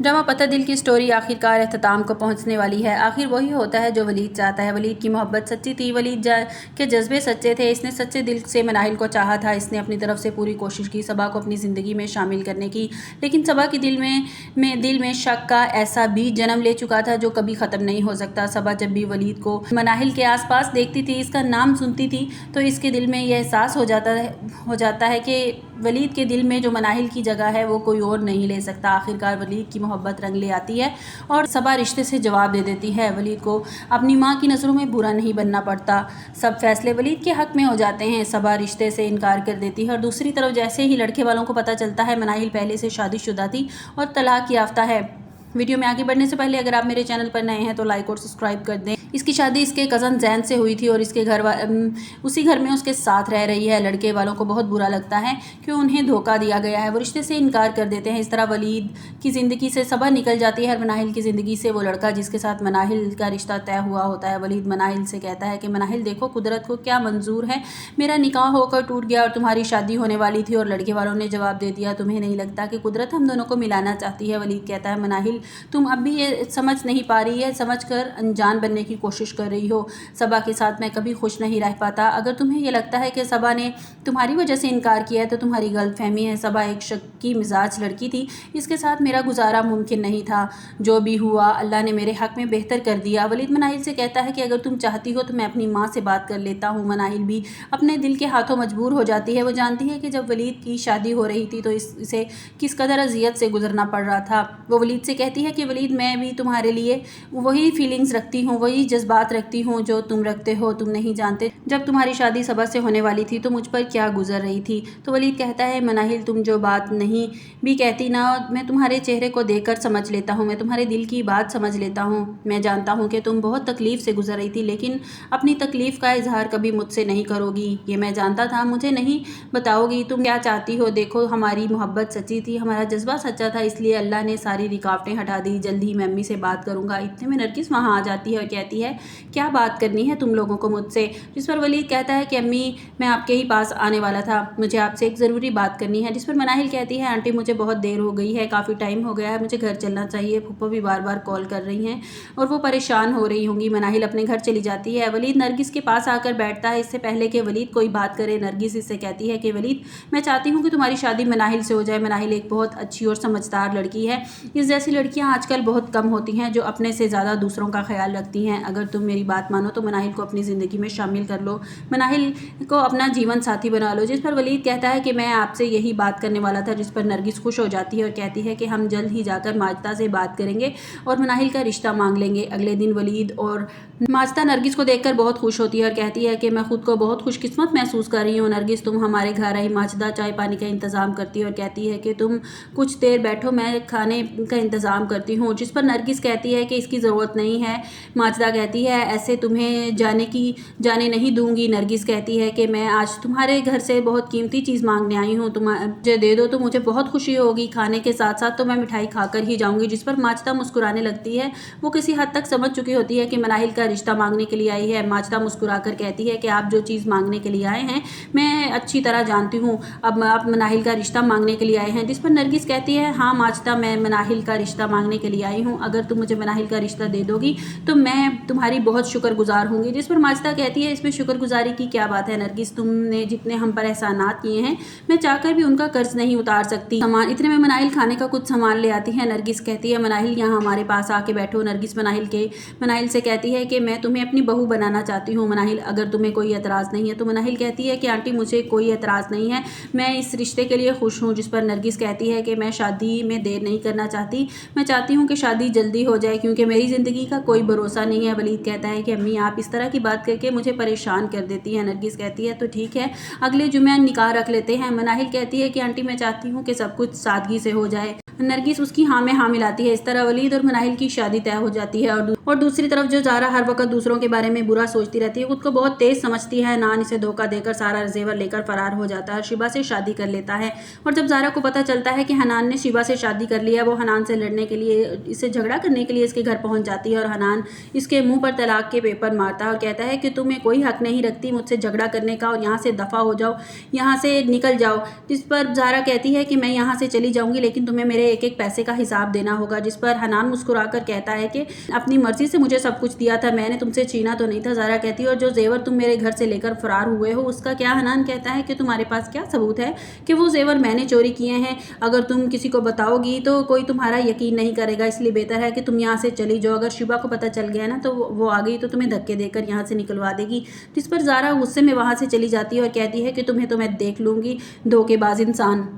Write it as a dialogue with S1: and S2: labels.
S1: Drama पता दिल की स्टोरी आखिरकार अख्ताम को पहुंचने वाली है। आखिर वही होता है जो वलीद चाहता है। वलीद की मोहब्बत सच्ची थी, वलीद के जज्बे सच्चे थे। इसने सच्चे दिल से मनाहिल को चाहा था। इसने अपनी तरफ से पूरी कोशिश की सबा को अपनी ज़िंदगी में शामिल करने की, लेकिन सबा के दिल में शक का ऐसा बीज जन्म ले चुका था जो कभी ख़त्म नहीं हो सकता। सबा जब भी वलीद को मनाहिल के आसपास देखती थी, इसका नाम सुनती थी, तो इसके दिल में यह एहसास हो जाता है कि वलीद के दिल में जो मनाहिल की जगह है वो कोई और नहीं ले सकता। आखिरकार वलीद की मोहब्बत रंग ले आती है और सबा रिश्ते से जवाब दे देती है। वलीद को अपनी माँ की नज़रों में बुरा नहीं बनना पड़ता। सब फैसले वलीद के हक़ में हो जाते हैं। सबा रिश्ते से इनकार कर देती है और दूसरी तरफ जैसे ही लड़के वालों को पता चलता है मनाहिल पहले से शादीशुदा थी और तलाक याफ्ता है। वीडियो में आगे बढ़ने से पहले अगर आप मेरे चैनल पर नए हैं तो लाइक और सब्सक्राइब कर दें। इसकी शादी इसके कज़न जैन से हुई थी और इसके उसी घर में उसके साथ रह रही है। लड़के वालों को बहुत बुरा लगता है कि उन्हें धोखा दिया गया है। वो रिश्ते से इनकार कर देते हैं। इस तरह वलीद की ज़िंदगी से सबा निकल जाती है और मनाहिल की ज़िंदगी से वो लड़का जिसके साथ मनाहिल का रिश्ता तय हुआ होता है। वलीद मनाहिल से कहता है कि मनाहिल देखो, कुदरत को क्या मंजूर है, मेरा निकाह होकर टूट गया और तुम्हारी शादी होने वाली थी। और लड़के वालों ने जवाब दे दिया, तुम्हें नहीं लगता कि कुदरत हम दोनों को मिलाना चाहती है? वलीद कहता है, मनाहिल तुम अब भी ये समझ नहीं पा रही है, समझ कर अनजान बनने की कोशिश कर रही हो। सबा के साथ मैं कभी खुश नहीं रह पाता। अगर तुम्हें ये लगता है कि सबा ने तुम्हारी वजह से इनकार किया है तो तुम्हारी गलतफहमी है। सबा एक शक्की मिजाज लड़की थी, इसके साथ मेरा गुजारा मुमकिन नहीं था। जो भी हुआ अल्लाह ने मेरे हक़ में बेहतर कर दिया। वलीद मनाहिल से कहता है कि अगर तुम चाहती हो तो मैं अपनी माँ से बात कर लेता हूँ। मनाहिल भी अपने दिल के हाथों मजबूर हो जाती है। वो जानती है कि जब वलीद की शादी हो रही थी तो इसे किस कदर अजियत से गुजरना पड़ रहा था। वो वलीद से कहती है कि वलीद मैं भी तुम्हारे लिए वही फीलिंग्स रखती हूँ, वही जज्बात रखती हूँ जो तुम रखते हो। तुम नहीं जानते जब तुम्हारी शादी सबा से होने वाली थी तो मुझ पर क्या गुजर रही थी। तो वलीद कहता है, मनाहिल तुम जो बात नहीं भी कहती ना, मैं तुम्हारे चेहरे को देखकर समझ लेता हूँ, मैं तुम्हारे दिल की बात समझ लेता हूँ। मैं जानता हूँ कि तुम बहुत तकलीफ़ से गुजर रही थी, लेकिन अपनी तकलीफ़ का इजहार कभी मुझसे नहीं करोगी, ये मैं जानता था। मुझे नहीं बताओगी तुम क्या चाहती हो। देखो हमारी मोहब्बत सच्ची थी, हमारा जज्बा सच्चा था, इसलिए अल्लाह ने सारी रुकावटें हटा दी। जल्द ही मैं अम्मी से बात करूँगा। इतने में नरगिस वहाँ आ जाती है और कहती है, क्या बात करनी है तुम लोगों को मुझसे? जिस पर वलीद कहता है कि अम्मी मैं आपके ही पास आने वाला था, मुझे आपसे एक ज़रूरी बात करनी है। जिस पर मनाहिल कहती है, आंटी मुझे बहुत देर हो गई है, काफ़ी टाइम हो गया है, मुझे घर चलना चाहिए। फूफो भी बार बार कॉल कर रही हैं और वो परेशान हो रही होंगी। मनाहिल अपने घर चली जाती है। वलीद नरगिस के पास आकर बैठता है। इससे पहले कि वलीद कोई बात करे, नरगिस इससे कहती है कि वलीद मैं चाहती हूँ कि तुम्हारी शादी मनाहिल से हो जाए। मनाहिल एक बहुत अच्छी और समझदार लड़की है। इस जैसी लड़कियाँ आजकल बहुत कम होती हैं जो अपने से ज़्यादा दूसरों का ख्याल रखती हैं। अगर तुम मेरी बात मानो तो मनाहिल को अपनी ज़िंदगी में शामिल कर लो, मनाहिल को अपना जीवन साथी बना लो। जिस पर वलीद कहता है कि मैं आपसे यही बात करने वाला था। जिस पर नरगिस खुश हो जाती है और कहती है कि हम जल्द ही जाकर माजदा से बात करेंगे और मनाहिल का रिश्ता मांग लेंगे। अगले दिन वलीद और माजदा नरगिस को देखकर बहुत खुश होती है और कहती है कि मैं खुद को बहुत खुशकिस्मत महसूस कर रही हूँ। नरगिस तुम हमारे घर आई। माजदा चाय पानी का इंतज़ाम करती है और कहती है कि तुम कुछ देर बैठो, मैं खाने का इंतज़ाम करती हूँ। जिस पर नरगिस कहती है कि इसकी ज़रूरत नहीं है। माजदा कहती है ऐसे तुम्हें जाने नहीं दूंगी। नरगिस कहती है कि मैं आज तुम्हारे घर से बहुत कीमती चीज़ मांगने आई हूँ, तुम मुझे दे दो तो मुझे बहुत खुशी होगी। खाने के साथ साथ तो मैं मिठाई खाकर ही जाऊँगी। जिस पर माजदा मुस्कुराने लगती है। वो किसी हद तक समझ चुकी होती है कि मनाहिल का रिश्ता मांगने के लिए आई है। माजदा मुस्कुरा कर कहती है कि आप जो चीज़ मांगने के लिए आए हैं मैं अच्छी तरह जानती हूँ, अब आप मनाहिल का रिश्ता मांगने के लिए आए हैं। जिस पर नरगिस कहती है, हाँ माजदा मैं मनाहिल का रिश्ता मांगने के लिए आई हूँ, अगर तुम मुझे मनाहिल का रिश्ता दे दोगी तो मैं तुम्हारी बहुत शुक्रगुजार होंगी। जिस पर माजदा कहती है, इसमें शुक्रगुजारी की क्या बात है नरगिस, तुमने जितने हम पर एहसानात किए हैं मैं चाहकर भी उनका कर्ज नहीं उतार सकती। इतने में मनाहिल खाने का कुछ सामान ले आती है। नरगिस कहती है, मनाहिल यहाँ हमारे पास आके बैठो। नरगिस मनाहिल से कहती है कि मैं तुम्हें अपनी बहू बनाना चाहती हूँ मनाहिल, अगर तुम्हें कोई एतराज़ नहीं है। तो मनाहिल कहती है कि आंटी मुझे कोई एतराज़ नहीं है, मैं इस रिश्ते के लिए खुश हूँ। जिस पर नरगिस कहती है कि मैं शादी में देर नहीं करना चाहती, मैं चाहती हूँ कि शादी जल्दी हो जाए क्योंकि मेरी ज़िंदगी का कोई भरोसा नहीं है। वलीद कहता है कि अम्मी आप इस तरह की बात करके मुझे परेशान कर देती है। नरगिस कहती है तो ठीक है, अगले जुमे निकाह रख लेते हैं। मनाहिल कहती है कि आंटी मैं चाहती हूँ कि सब कुछ सादगी से हो जाए। नरगिस उसकी हाँ में हाँ मिलाती है। इस तरह वलीद और मनाहिल की शादी तय हो जाती है और और दूसरी तरफ जो ज़ारा हर वक्त दूसरों के बारे में बुरा सोचती रहती है, खुद को बहुत तेज़ समझती है। हनान इसे धोखा देकर सारा जेवर लेकर फरार हो जाता है, शिबा से शादी कर लेता है। और जब ज़ारा को पता चलता है कि हनान ने शिबा से शादी कर लिया, वो हनान से लड़ने के लिए, इससे झगड़ा करने के लिए इसके घर पहुंच जाती है और हनान इसके मुंह पर तलाक के पेपर मारता है और कहता है कि तुम्हें कोई हक नहीं रखती मुझसे झगड़ा करने का और यहाँ से दफ़ा हो जाओ, यहाँ से निकल जाओ। जिस पर ज़ारा कहती है कि मैं यहाँ से चली जाऊँगी लेकिन तुम्हें मेरे एक एक पैसे का हिसाब देना होगा। जिस पर हनान मुस्कुराकर कहता है कि अपनी मर्जी से मुझे सब कुछ दिया था, मैंने तुमसे छीना तो नहीं था। ज़ारा कहती है और जो जेवर तुम मेरे घर से लेकर फरार हुए हो उसका क्या? हनान कहता है कि तुम्हारे पास क्या सबूत है कि वो जेवर मैंने चोरी किए हैं? अगर तुम किसी को बताओगी तो कोई तुम्हारा यकीन नहीं करेगा, इसलिए बेहतर है कि तुम यहाँ से चली जाओ। अगर शिबा को पता चल गया ना तो वो आ गई तो तुम्हें धक्के देकर यहाँ से निकलवा देगी। जिस पर ज़ारा गुस्से में वहाँ से चली जाती है और कहती है कि तुम्हें तो मैं देख लूँगी, धोखेबाज इंसान।